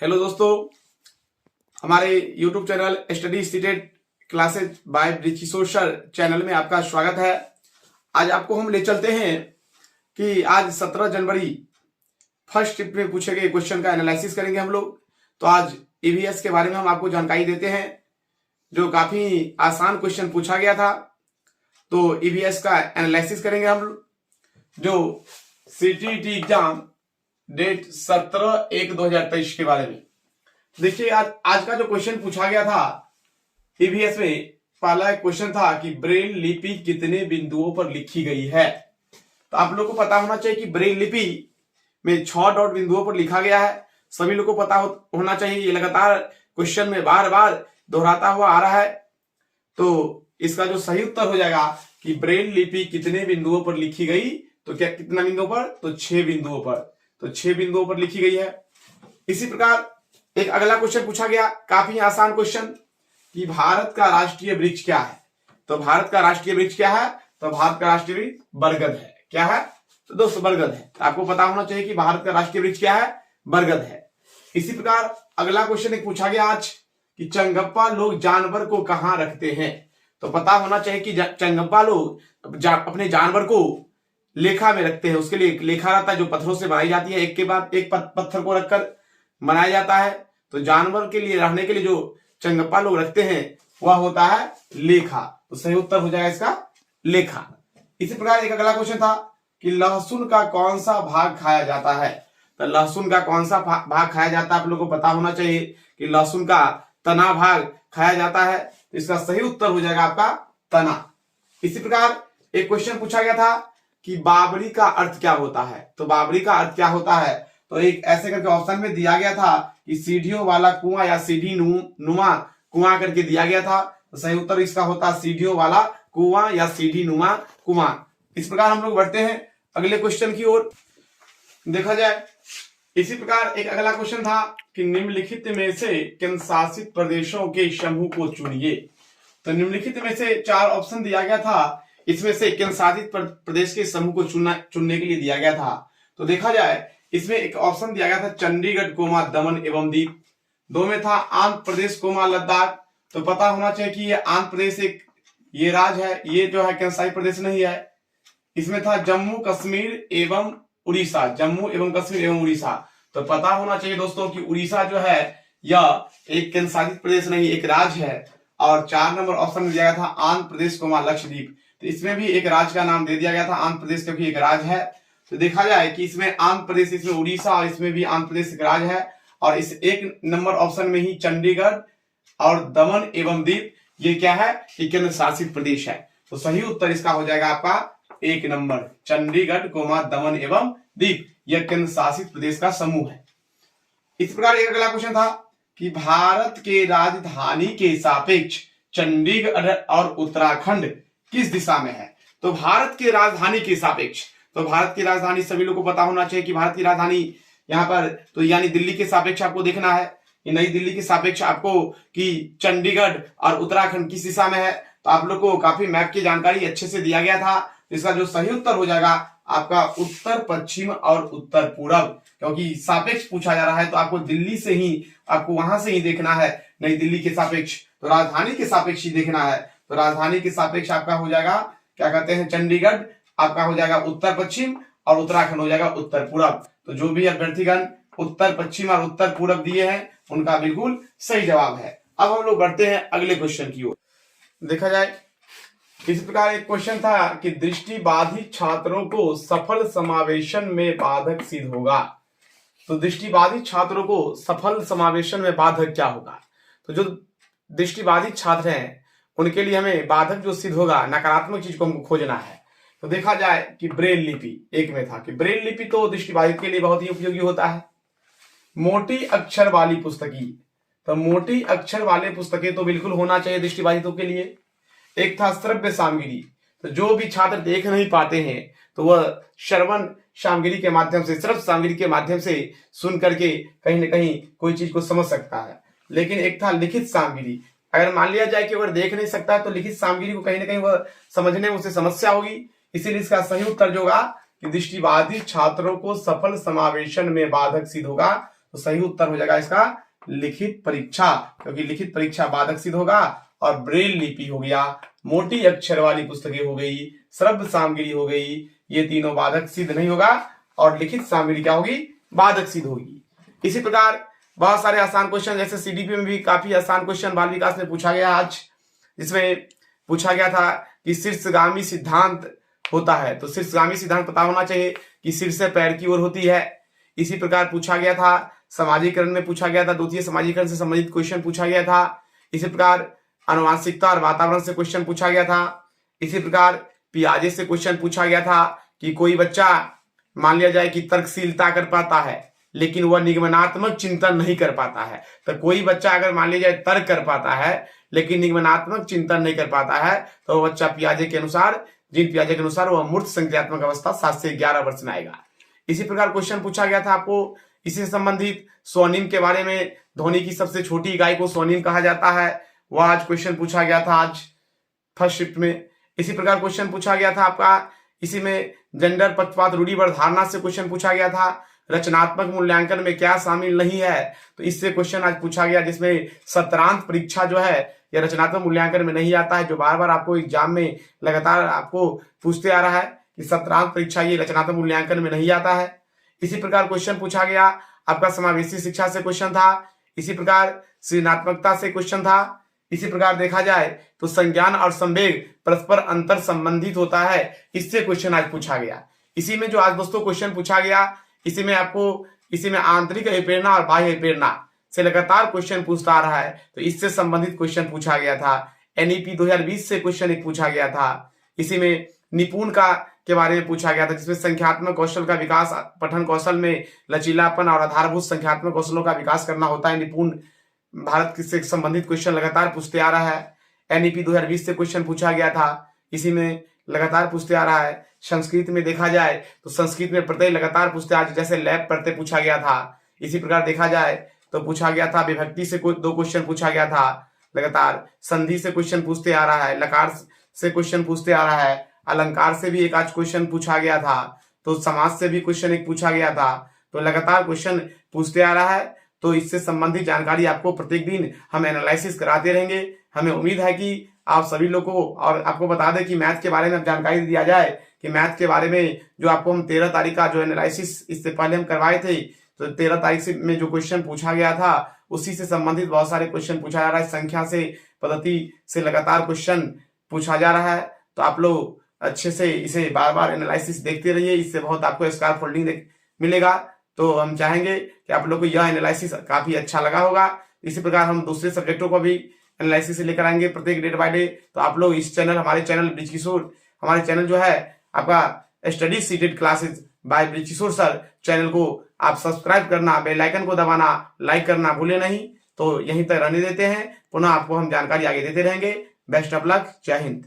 Hello दोस्तों, हमारे YouTube channel study seated classes by रिची सोशल चैनल में आपका स्वागत है। आज आपको हम ले चलते हैं कि आज 17 जनवरी फर्स्ट शिफ्ट में पूछे गए क्वेश्चन का एनालिसिस करेंगे हम लोग। तो आज ईवीएस के बारे में हम आपको जानकारी देते हैं, जो काफी आसान क्वेश्चन पूछा गया था। तो ईवीएस का एनालिसिस करेंगे हम लोग, जो सीटीईटी एग्जाम डेट 17/1/2023 के बारे में। देखिए आज का जो क्वेश्चन पूछा गया था ईवीएस में, पहला क्वेश्चन था कि ब्रेल लिपि कितने बिंदुओं पर लिखी गई है। तो आप लोग को पता होना चाहिए कि ब्रेल लिपि में 6 डॉट बिंदुओं पर लिखा गया है। सभी लोग को पता होना चाहिए, ये लगातार क्वेश्चन में बार बार दोहराता हुआ आ रहा है। तो इसका जो सही उत्तर हो जाएगा कि ब्रेल लिपि कितने बिंदुओं पर लिखी गई, तो क्या कितना बिंदुओं पर, तो 6 बिंदुओं पर। तो 6 बिंदुओं पर लिखी गई है। इसी प्रकार एक अगला क्वेश्चन पूछा गया, काफी आसान क्वेश्चन, कि भारत का राष्ट्रीय वृक्ष क्या है। तो भारत का राष्ट्रीय वृक्ष क्या है, तो भारत का राष्ट्रीय वृक्ष बरगद है। क्या है, तो दोस्तों बरगद है। तो आपको पता होना चाहिए कि भारत का राष्ट्रीय वृक्ष क्या है, बरगद है। इसी प्रकार अगला क्वेश्चन एक पूछा गया आज कि चंगप्पा लोग जानवर को कहाँ रखते हैं। तो पता होना चाहिए कि चंगप्पा लोग अपने जानवर को लेखा में रखते हैं। उसके लिए एक लेखा रहता है जो पत्थरों से बनाई जाती है, एक के बाद एक पत्थर को रखकर बनाया जाता है। तो जानवर के लिए रहने के लिए जो चंगप्पा लोग रखते हैं वह होता है लेखा। तो सही उत्तर हो जाएगा इसका लेखा। इसी प्रकार एक अगला क्वेश्चन था कि लहसुन का कौन सा भाग खाया जाता है। तो लहसुन का कौन सा भाग खाया जाता है, आप लोगों को पता होना चाहिए कि लहसुन का तना भाग खाया जाता है। तो इसका सही उत्तर हो जाएगा आपका तना। इसी प्रकार एक क्वेश्चन पूछा गया था कि बाबरी का अर्थ क्या होता है। तो बाबरी का अर्थ क्या होता है, तो एक ऐसे करके ऑप्शन में दिया गया था कि सीढ़ियों वाला कुआं या सीढ़ी नुमा कुआं करके दिया गया था। तो सही उत्तर इसका होता सीढ़ियों वाला कुआं या सीढ़ी नुमा कुआं। इस प्रकार हम लोग बढ़ते हैं अगले क्वेश्चन की ओर, देखा जाए। इसी प्रकार एक अगला क्वेश्चन था कि निम्नलिखित में से केंद्र शासित प्रदेशों के समूह को चुनिए। तो निम्नलिखित में से 4 ऑप्शन दिया गया था, इसमें से केंद्र शासित प्रदेश के समूह को चुनने के लिए दिया गया था। तो देखा जाए इसमें एक ऑप्शन दिया गया था चंडीगढ़ कोमा दमन एवं दीव। 2 में था आंध्र प्रदेश कोमा लद्दाख। तो पता होना चाहिए कि ये आंध्र प्रदेश एक ये राज्य है, ये जो है केंद्र शासित प्रदेश नहीं है। इसमें था जम्मू कश्मीर एवं उड़ीसा, जम्मू एवं कश्मीर एवं उड़ीसा। तो पता होना चाहिए दोस्तों कि उड़ीसा जो है यह एक केंद्र शासित प्रदेश नहीं, एक राज्य है। और 4 नंबर ऑप्शन में दिया गया था आंध्र प्रदेश कोमा लक्षद्वीप। तो इसमें भी एक राज्य का नाम दे दिया गया था आंध्र प्रदेश, क्योंकि एक राज्य है। तो देखा जाए कि इसमें आंध्र प्रदेश, इसमें उड़ीसा और इसमें भी आंध्र प्रदेश एक राज्य है। और इस 1 नंबर ऑप्शन में ही चंडीगढ़ और दमन एवं दीव ये क्या है, कि केंद्र शासित प्रदेश है। तो सही उत्तर इसका हो जाएगा आपका 1 नंबर, चंडीगढ़ कोमा दमन एवं दीव यह केंद्र शासित प्रदेश का समूह है। इस प्रकार एक अगला क्वेश्चन था कि भारत के राजधानी के सापेक्ष चंडीगढ़ और उत्तराखंड किस दिशा में है। तो भारत के राजधानी के सापेक्ष, तो भारत की राजधानी सभी लोगों को पता होना चाहिए कि भारत की राजधानी यहाँ पर तो यानी दिल्ली के सापेक्ष आपको देखना है, कि नई दिल्ली के सापेक्ष आपको कि चंडीगढ़ और उत्तराखंड किस दिशा में है। तो आप लोग को काफी मैप की जानकारी अच्छे से दिया गया था। इसका जो सही उत्तर हो जाएगा आपका उत्तर पश्चिम और उत्तर पूरब, क्योंकि सापेक्ष पूछा जा रहा है। तो आपको दिल्ली से ही, आपको वहां से ही देखना है, नई दिल्ली के सापेक्ष, तो राजधानी के सापेक्ष ही देखना है। तो राजधानी के सापेक्ष आपका हो जाएगा क्या कहते हैं, चंडीगढ़ आपका हो जाएगा उत्तर पश्चिम और उत्तराखंड हो जाएगा उत्तर पूरब। तो जो भी अभ्यर्थीगण उत्तर पश्चिम और उत्तर पूरब दिए हैं उनका बिल्कुल सही जवाब है। अब हम लोग बढ़ते हैं अगले क्वेश्चन की ओर, देखा जाए। इस प्रकार एक क्वेश्चन था कि दृष्टिबाधित छात्रों को सफल समावेशन में बाधक सिद्ध होगा। तो दृष्टिबाधित छात्रों को सफल समावेशन में बाधक क्या होगा। तो जो दृष्टिबाधित छात्र हैं उनके लिए हमें बाधक जो सिद्ध होगा, नकारात्मक चीज को हमको खोजना है। तो देखा जाए कि ब्रेल लिपि, एक में था कि ब्रेल लिपि तो दृष्टिबाधित के लिए बहुत ही उपयोगी होता है। मोटी अक्षर वाली पुस्तकी, तो मोटी अक्षर वाले पुस्तकें तो बिल्कुल होना चाहिए दृष्टिबाधितों के लिए। एक था श्रव्य सामग्री, तो जो भी छात्र देख नहीं पाते हैं तो वह श्रवण सामग्री के माध्यम से, श्रव्य सामग्री के माध्यम से सुन करके कहीं ना कहीं कोई चीज को समझ सकता है। लेकिन एक था लिखित सामग्री, अगर मान लिया जाए कि अगर देख नहीं सकता है तो लिखित सामग्री को कहीं ना कहीं वह समझने में उसे समस्या होगी। इसीलिए इसका सही उत्तर जो होगा कि दृष्टिबाधित छात्रों को सफल समावेशन में बाधक सिद्ध होगा। तो सही उत्तर हो जाएगा इसका लिखित परीक्षा, क्योंकि लिखित परीक्षा बाधक सिद्ध होगा। और ब्रेल लिपि हो गया, मोटी अक्षर वाली पुस्तकें हो गई, श्रव्य सामग्री हो गई, ये तीनों बाधक सिद्ध नहीं होगा और लिखित सामग्री क्या होगी, बाधक सिद्ध होगी। इसी प्रकार बहुत सारे आसान क्वेश्चन, जैसे सीडीपी में भी काफी आसान क्वेश्चन बाल विकास में पूछा गया आज, जिसमें पूछा गया था कि शीर्षगामी सिद्धांत होता है, तो शीर्षगामी सिद्धांत पता होना चाहिए कि शीर्ष से पैर की ओर होती है। इसी प्रकार पूछा गया था समाजीकरण में, पूछा गया था द्वितीय समाजीकरण से संबंधित क्वेश्चन पूछा गया था। इसी प्रकार आनुवांशिकता और वातावरण से क्वेश्चन पूछा गया था। इसी प्रकार पियाजे से क्वेश्चन पूछा गया था कि कोई बच्चा मान लिया जाए कि तर्कशीलता कर पाता है लेकिन वह निगमनात्मक चिंतन नहीं कर पाता है, तो कोई बच्चा अगर मान लिया जाए तर्क कर पाता है लेकिन निगमनात्मक चिंतन नहीं कर पाता है, तो वह बच्चा पियाजे के अनुसार वह मूर्त संज्ञात्मक अवस्था 7 से 11 वर्ष में आएगा। इसी प्रकार क्वेश्चन पूछा गया था आपको इसी से संबंधित स्वनिम के बारे में, ध्वनि की सबसे छोटी इकाई को स्वनिम कहा जाता है, वह आज क्वेश्चन पूछा गया था आज फर्स्ट शिफ्ट में। इसी प्रकार क्वेश्चन पूछा गया था आपका इसी में जेंडर पक्षपात रूढ़िबद्ध धारणा से क्वेश्चन पूछा गया था। रचनात्मक मूल्यांकन में क्या शामिल नहीं है, तो इससे क्वेश्चन आज पूछा गया, जिसमें सत्रांत परीक्षा जो है यह रचनात्मक मूल्यांकन में नहीं आता है, जो बार बार आपको एग्जाम में लगातार आपको पूछते आ रहा है कि सत्रांत परीक्षा ये रचनात्मक मूल्यांकन में नहीं आता है। इसी प्रकार क्वेश्चन पूछा गया आपका समावेशी शिक्षा से क्वेश्चन था। इसी प्रकार सृजनात्मकता से क्वेश्चन था। इसी प्रकार देखा जाए तो संज्ञान और संवेग परस्पर अंतर संबंधित होता है, इससे क्वेश्चन आज पूछा गया। इसी में जो आज दोस्तों क्वेश्चन पूछा गया, इसी में आंतरिक अभिप्रेरणा और बाह्य अभिप्रेरणा से लगातार क्वेश्चन पूछता आ रहा है, तो इससे संबंधित क्वेश्चन पूछा गया था। एनईपी 2020 से क्वेश्चन एक पूछा गया था। इसी में निपुण के बारे में पूछा गया था, जिसमें संख्यात्मक कौशल का विकास, पठन कौशल में लचीलापन और आधारभूत संख्यात्मक कौशलों का विकास करना होता है। निपुण भारत से संबंधित क्वेश्चन लगातार पूछते आ रहा है। एनईपी 2020 से क्वेश्चन पूछा गया था, इसी में लगातार पूछते आ रहा है। संस्कृत में देखा जाए तो संस्कृत में प्रत्यय लगातार पूछते आ, जैसे लैप प्रत्यय पूछा गया था। इसी प्रकार देखा जाए तो पूछा गया था विभक्ति से 2 क्वेश्चन पूछा गया था लगातार। संधि से क्वेश्चन पूछते आ रहा है, लकार से क्वेश्चन पूछते आ रहा है, अलंकार से भी एक आज क्वेश्चन पूछा गया था, तो समाज से भी क्वेश्चन एक पूछा गया था। तो लगातार क्वेश्चन पूछते आ रहा है, तो इससे संबंधित जानकारी आपको प्रत्येक दिन हम एनालिसिस कराते रहेंगे। हमें उम्मीद है कि आप सभी लोगों को, और आपको बता दें कि मैथ के बारे में जानकारी दिया जाए कि मैथ के बारे में जो आपको हम 13 तारीख का जो एनालिसिस इससे पहले हम करवाए थे, तो 13 तारीख से में जो क्वेश्चन पूछा गया था उसी से संबंधित बहुत सारे क्वेश्चन पूछा जा रहा है। संख्या से, पद्धति से लगातार क्वेश्चन पूछा जा रहा है, तो आप लोग अच्छे से इसे बार बार एनालिसिस देखते रहिए, इससे बहुत आपको स्कार फोल्डिंग मिलेगा। तो हम चाहेंगे कि आप लोग को यह एनालिसिस काफी अच्छा लगा होगा। इसी प्रकार हम दूसरे सब्जेक्टों को भी एनालिसिस लेकर आएंगे प्रत्येक डे बाय डे। तो आप लोग इस चैनल, हमारे चैनल ब्रिजकिशोर, हमारे चैनल जो है आपका study seated classes bye Brijkishore sir, channel को आप सब्सक्राइब करना, बेल आइकन को दबाना, लाइक करना भूले नहीं। तो यहीं तक रहने देते हैं, पुनः आपको हम जानकारी आगे देते रहेंगे। बेस्ट ऑफ लक, जय हिंद।